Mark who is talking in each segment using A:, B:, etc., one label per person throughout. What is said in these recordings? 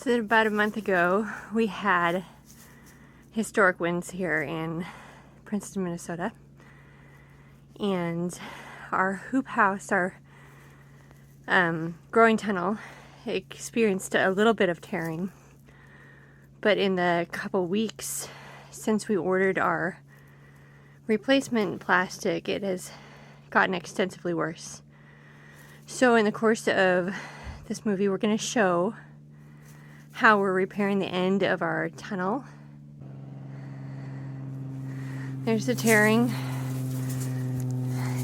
A: So about a month ago, we had historic winds here in Princeton, Minnesota. And our hoop house, our growing tunnel, experienced a little bit of tearing. But in the couple weeks since we ordered our replacement plastic, it has gotten extensively worse. So in the course of this movie, we're going to show how we're repairing the end of our tunnel. There's the tearing.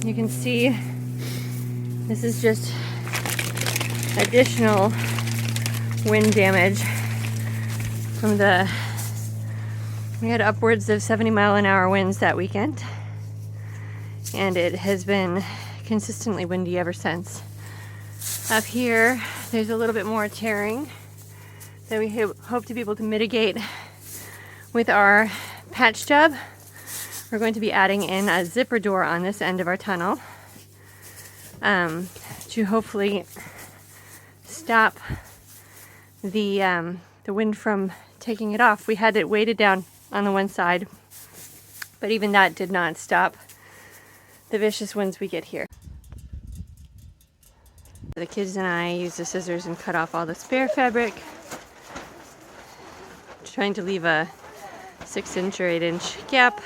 A: You can see this is just additional wind damage from we had upwards of 70-mile-an-hour winds that weekend, and it has been consistently windy ever since. Up here, there's a little bit more tearing that we hope to be able to mitigate with our patch job. We're going to be adding in a zipper door on this end of our tunnel to hopefully stop the wind from taking it off. We had it weighted down on the one side, but even that did not stop the vicious winds we get here. The kids and I used the scissors and cut off all the spare fabric, trying to leave a 6-inch or 8-inch gap.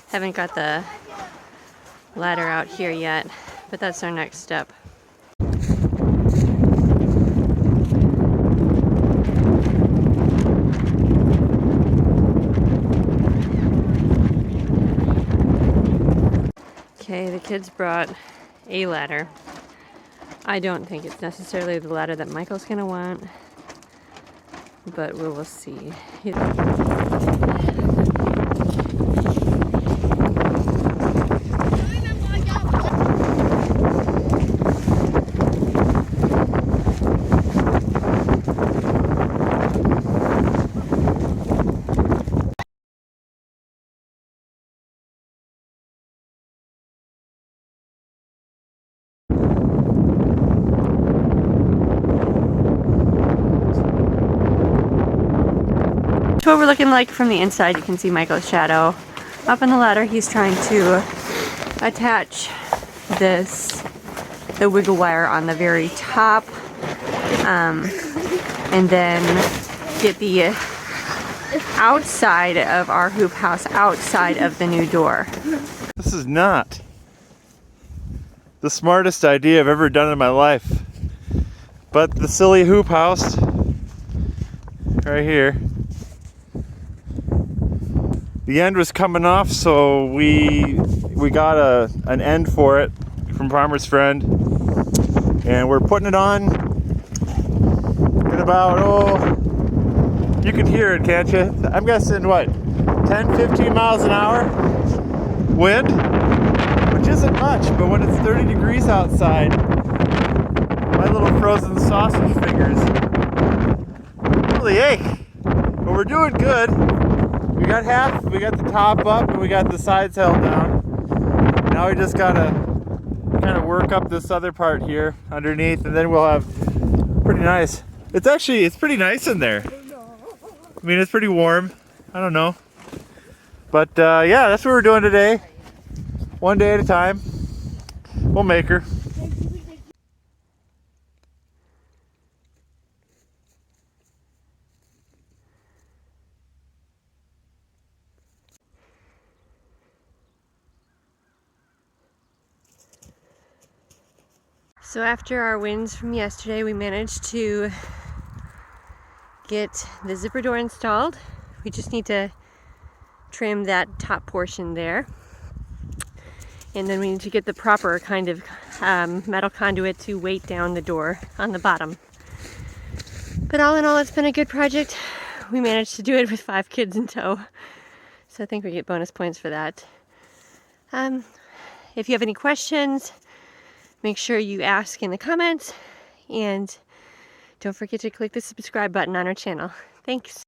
A: Haven't got the ladder out here yet, but that's our next step. Okay, the kids brought a ladder. I don't think it's necessarily the ladder that Michael's gonna want, but we will see. What we're looking like from the inside. You can see Michael's shadow up on the ladder. He's trying to attach the wiggle wire on the very top, and then get the outside of our hoop house outside of the new door.
B: This is not the smartest idea I've ever done in my life, but the silly hoop house right here, the end was coming off, so we got an end for it from Farmer's Friend, and we're putting it on in about, you can hear it, can't you? I'm guessing what, 10-15 miles an hour wind, which isn't much, but when it's 30 degrees outside, my little frozen sausage fingers really ache. But we're doing good. We got the top up and we got the sides held down. Now we just gotta kind of work up this other part here underneath, and then we'll have pretty nice. It's pretty nice in there. I mean, it's pretty warm. I don't know. But yeah, that's what we're doing today. One day at a time. We'll make her.
A: So after our winds from yesterday, we managed to get the zipper door installed. We just need to trim that top portion there. And then we need to get the proper kind of metal conduit to weight down the door on the bottom. But all in all, it's been a good project. We managed to do it with 5 kids in tow, so I think we get bonus points for that. If you have any questions, make sure you ask in the comments, and don't forget to click the subscribe button on our channel. Thanks.